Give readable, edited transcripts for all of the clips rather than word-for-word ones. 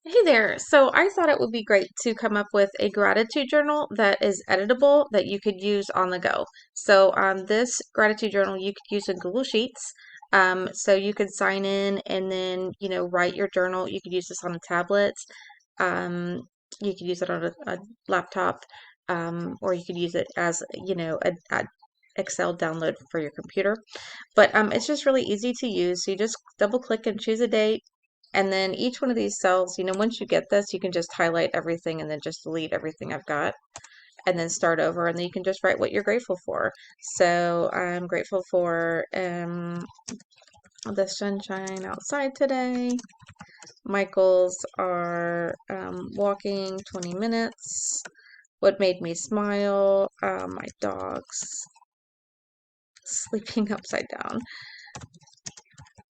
Hey there. So I thought it would be great to come up with a gratitude journal that is editable that you could use on the go. So this gratitude journal you could use in Google Sheets. So you could sign in and then, write your journal. You could use this on a tablet. Um, you could use it on a laptop, or you could use it as, a Excel download for your computer. But it's just really easy to use. So you just double click and choose a date. And then each one of these cells, once you get this, you can just highlight everything and then just delete everything I've got and then start over. And then you can just write what you're grateful for. So I'm grateful for the sunshine outside today. My goals are walking 20 minutes. What made me smile? My dog's sleeping upside down.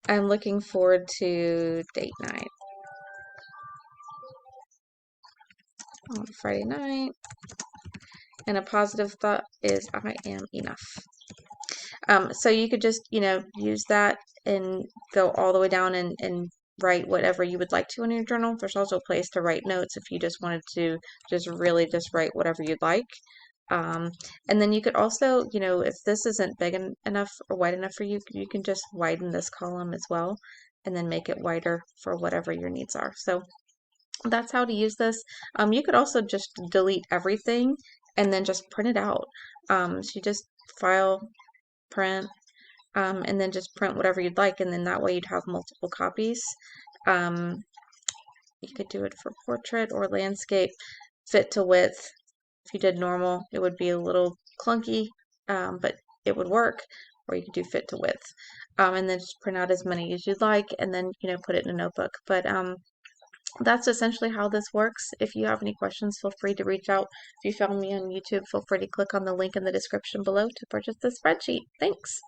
I'm looking forward to date night on Friday night. And a positive thought is I am enough. So you could just, use that and go all the way down and write whatever you would like to in your journal. There's also a place to write notes if you just wanted to just really just write whatever you'd like. Um, and then you could also, if this isn't big enough or wide enough for you, you can just widen this column as well and then make it wider for whatever your needs are. So that's how to use this. You could also just delete everything and then just print it out. So you just file, print, and then just print whatever you'd like, and then that way you'd have multiple copies. Um, you could do it for portrait or landscape, fit to width. If you did normal, it would be a little clunky, but it would work. Or you could do fit to width, and then just print out as many as you'd like, and then put it in a notebook. But that's essentially how this works. If you have any questions, feel free to reach out. If you found me on YouTube, feel free to click on the link in the description below to purchase the spreadsheet. Thanks.